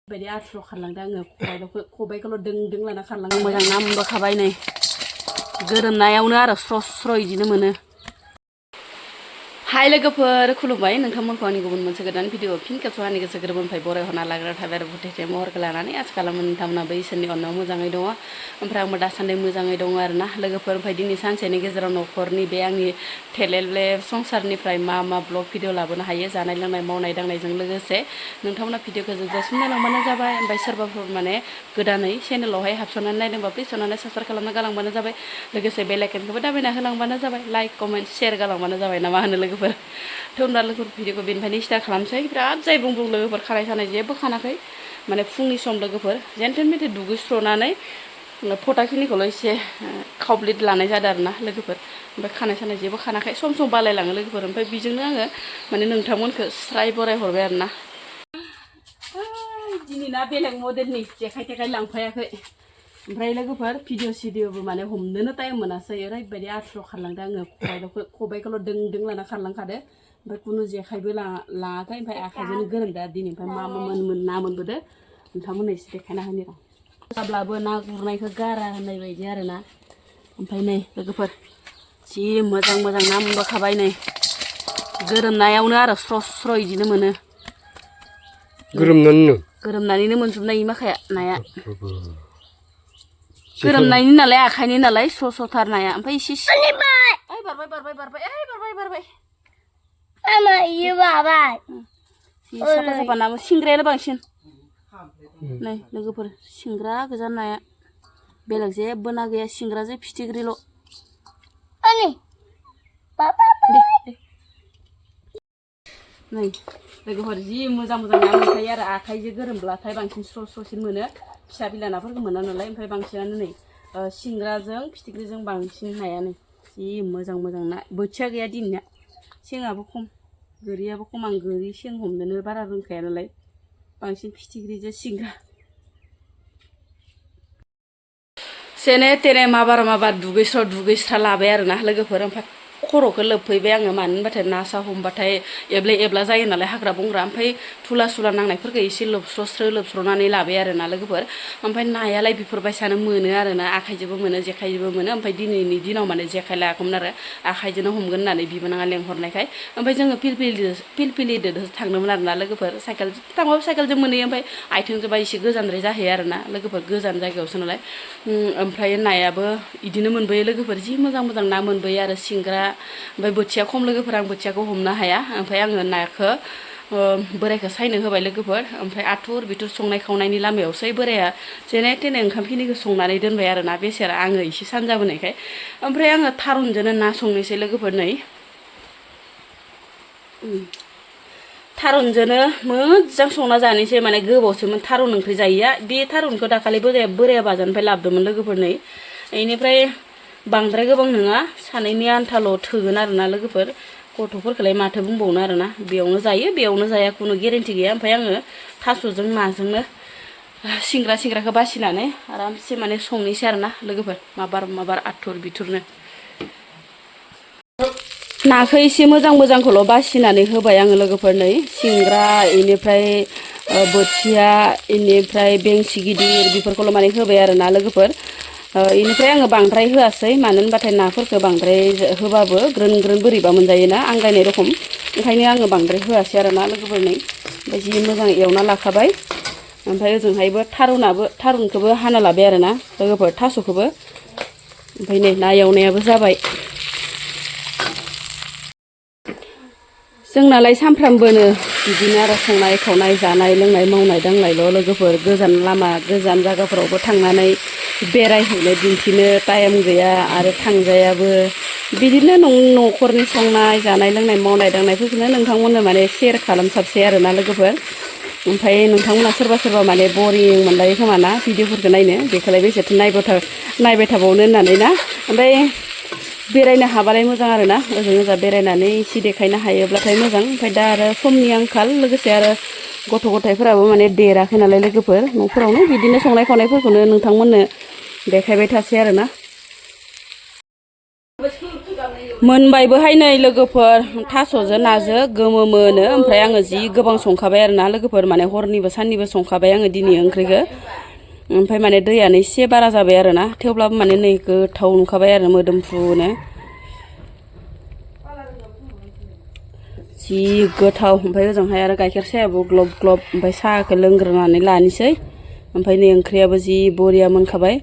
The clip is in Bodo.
बायदि आथुराव खारलांदों आङो खबाइखौल' दों लाना खारलांदों मोजां ना मोनबोखाबाय नै गोरोमनायावनो आरो स्र' स्र' इदिनो मोनो। हाय लोगोफोर खुलुमबाय नोंथांमोनखौ आंनि गुबुन मोनसे गोदान भिडिअ फिन खेबस' आंनि गोसो गोरबोनिफ्राय बरायहरना लाग्रा थाबाय आरो बुथेथे महरखौ लानानै आसा खालामो नोंथांमोनाबो इसोरनि अननायाव मोजाङै दङ ओमफ्राय आंबो दासान्दि मोजाङै दङ आरोना लोगोफोर। ओमफ्राय दिनै सानसेनि गेजेराव न'खरनि बे आंनि थेलेले संसारनिफ्राय मा ब्लग भिडिअ लाबोनो हायो जानाय लोंनाय मावनाय दांनायजों लोगोसे नोंथांमोना भिडिअखौ जोबजासिम नायलांबानो जाबाय। ओमफ्राय सोरबाफोर माने गोदानै चेनेलावहाय हाबसननानै नायदोंबा प्लिज अननानै साबस्क्राइब खालामना गालांबानो जाबाय। लोगोसे बेल आइकनखौबो दाबायना होलांबानो जाबाय। लाइक कमेन्ट शेयार गालांबानो जाबाय ना मा होनो लोगोफोर। होनब्ला लोगोफोर भिडिअखौ बेनिफ्रायनो स्टार्ट खालामसै। बिराद जाय बुंब्रुं लोगोफोर खानाय सानाय जेबो खानाखै माने फुंनि सम लोगोफोर जेनथेन मेथेन दुगैस्र'नानै फटाखिनिखौल' एसे खावब्लिद लानाय जादों आरोना लोगोफोर। ओमफ्राय खानाय सानाय जेबो खानाखै सम बालायलाङो लोगोफोर। ओमफ्राय बेजोंनो आङो माने नोंथांमोनखौ स्राय बराय हरबाय आरोना। दिनै ना बेलेग मडेलनि जेखाइ थेखाइ लांफायाखै। ओमफ्राय लोगोफोर भिडिअ सिडिअबो माने हमनोनो टाइम मोनासै ओरैबायदि आथुराव खारलांदों आङो खबाइखौल' दों लाना खारलांखादो। ओमफ्राय कुनु जेखाइबो लाङाखै ओमफ्राय आखाइजोंनो गोरोंदा दिनै। ओमफ्राय मा ना मोनबोदो नोंथांमोननो एसे देखायना होनि र'। जाब्लाबो ना गुरनायखौ गारा होननाय बायदि आरोना। ओमफ्राय नै लोगोफोर जि मोजां ना मोनबोखाबाय नै गोरोमनायावनो आरो स्र' स्र' इदिनो मोनो। गोरोमनानैनो मोनजोबनाय माखाया नाया गोरोमनायनि नालाय आखाइनि नालाय स्र' स्र'थार नाया। ओमफ्राय एसे बारबाय साफा साफा ना सिंग्रायानो बांसिन नै लोगोफोर सिंग्रा गोजा नाया बेलेग जेबो ना गैया सिंग्राजों फिथिख्रिल'। नै लोगोफोर जि मोजां ना मोनखायो आरो आखाइजों गोरोमब्लाथाय बांसिन स्र' स्र'सिन मोनो। फिसा बिला नाफोरखौ मोना नालाय। ओमफ्राय बांसिनानो नै सिंग्राजों फिथिख्रिजों बांसिन नायानो जि मोजां ना। बोथिया गैया दिनैना सेंआबो खम गोरियाबो खम। आं गोरि सें हमनोनो बारा रोंखाया नालाय बांसिन फिथिख्रिजों सिंग्रा सेने तेने माबार दुगैस्रा लाबाय आरोना लोगोफोर। ओमफ्राय खर'खौ लोबफैबाय आङो मानो होनबाथाय ना सा हमबाथाय एब्ला जायो नालाय हाग्रा बंग्रा। ओमफ्राय थुला सुला नांनायफोरखौ एसे लोबस्र'नानै लाबाय आरोना लोगोफोर। ओमफ्राय नायालाय बेफोरबायसानो मोनो आरोना आखाइजोंबो मोनो जेखाइजोंबो मोनो। ओमफ्राय दिनैनि दिनाव माने जेखाइ लायाखैमोन आरो आखाइजोंनो हमगोन होननानै बिबोनाङा लेंहरनायखाय। ओमफ्राय जोङो फिलफिलिजों थांदोंमोन आरोना लोगोफोर। साइकेलजों थांबाबो साइकेलजों मोनहैयो। ओमफ्राय आथिंजोंबा एसे गोजानद्राय जाहैयो आरोना लोगोफोर गोजान जायगायावसो नालाय। ओमफ्राय नायाबो इदिनो मोनबोयो लोगोफोर जि मोजां ना मोनबोयो आरो सिंग्रा। ओमफ्राय बोथिया खम लोगोफोर आं बोथियाखौ हमनो हाया। ओमफ्राय आङो नाखौ बोरायखौ सायनो होबाय लोगोफोर। ओमफ्राय आथुर बिथुर संनाय खावनायनि लामायावसै बोराया जेने तेने ओंखामखिनिखौ संनानै दोनबाय आरोना बेसेरा आङो एसे सानजाबोनायखाय। ओमफ्राय आङो थारुनजोंनो ना संनोसै लोगोफोर नै थारुनजोंनो मोजां संना जानोसै माने गोबावसोमोन थारुन ओंख्रि जायैया। बे थारुनखौ दाखालि बोराया बाजारनिफ्राय लाबोदोंमोन लोगोफोर नै बेनिफ्राय बांद्राय गोबां नङा सानैनि आन्थाल' थोगोन आरोना लोगोफोर। गथ'फोरखौलाय माथो बुंबावनो आरोना बेयावनो जायो बेयावनो जाया कुनु गेरेन्टि गैया। ओमफ्राय आङो थास'जों नाजोंनो सिंग्राखौ बासिनानै आरामसे माने संनोसै आरोना लोगोफोर माबार आथुर बिथुरनो। नाखौ एसे मोजांखौल' बासिनानै होबाय आङो लोगोफोर नै सिंग्रा बेनिफ्राय बोथिया बेनिफ्राय बेंसि गिदिर बेफोरखौल' माने होबाय आरोना लोगोफोर। बेनिफ्राय आङो बांद्राय होआसै मानो होनबाथाय नाफोरखौ बांद्राय होबाबो ग्रोन बोरैबा मोनजायोना आंगायनाय रखम। ओंखायनो आङो बांद्राय होआसै आरोना लोगोफोर नै। ओमफ्राय जि मोजां एवना लाखाबाय। ओमफ्राय ओजोंहायबो थारुनखौबो हाना लाबाय आरोना लोगोफोर थास'खौबो। ओमफ्राय नै ना एवनायाबो जाबाय। जोंनालाय सानफ्रामबोनो बिदिनो आरो संनाय खावनाय जानाय लोंनाय मावनाय दांनायल' लोगोफोर। गोजान लामा गोजान जायगाफोरावबो थांनानै बेरायहैनो दिन्थिनो टाइम गैया आरो थांजायाबो। बिदिनो न'खरनि संनाय जानाय लोंनाय मावनाय दांनायफोरखौनो नोंथांमोननो माने शेयार खालामसाबसै आरोना लोगोफोर। ओमफ्राय नोंथांमोना सोरबा माने बरिं मोनलायो खोमा ना भिडिअफोरखौ नायनो बेखौलाय बेसेथो नायबाय थाबावनो होननानै ना। ओमफ्राय बेरायनो हाबालाय मोजां आरोना ओजों बेरायनानै एसे देखायनो हायोब्लाथाय मोजां। ओमफ्राय दा आरो समनि आंखाल लोगोसे आरो गथ' गथायफोराबो माने देराखै नालाय लोगोफोर। न'फोरावनो बिदिनो संनाय खावनायफोरखौनो नोंथांमोननो देखायबाय थासै आरोना। मोनबायबोहाय नै लोगोफोर थास'जों नाजों गोमो मोनो ओमफ्राय आङो जि गोबां संखाबाय आरोना लोगोफोर माने हरनिबो साननिबो संखाबाय आङो दिनै ओंख्रिखौ ओमफ्राय माने दैयानो एसे बारा जाबाय आरोना थेवब्लाबो माने नै गोथाव नुखाबाय आरो मोदोमफ्रुनो जि गोथाव ओमफ्राय ओजोंहाय आरो गाइखेर साहायाबो ग्लब ग्लब ओमफ्राय साहाखौ लोंग्रोनानै लानोसै ओमफ्राय नै ओंख्रियाबो जि बरिया मोनखाबाय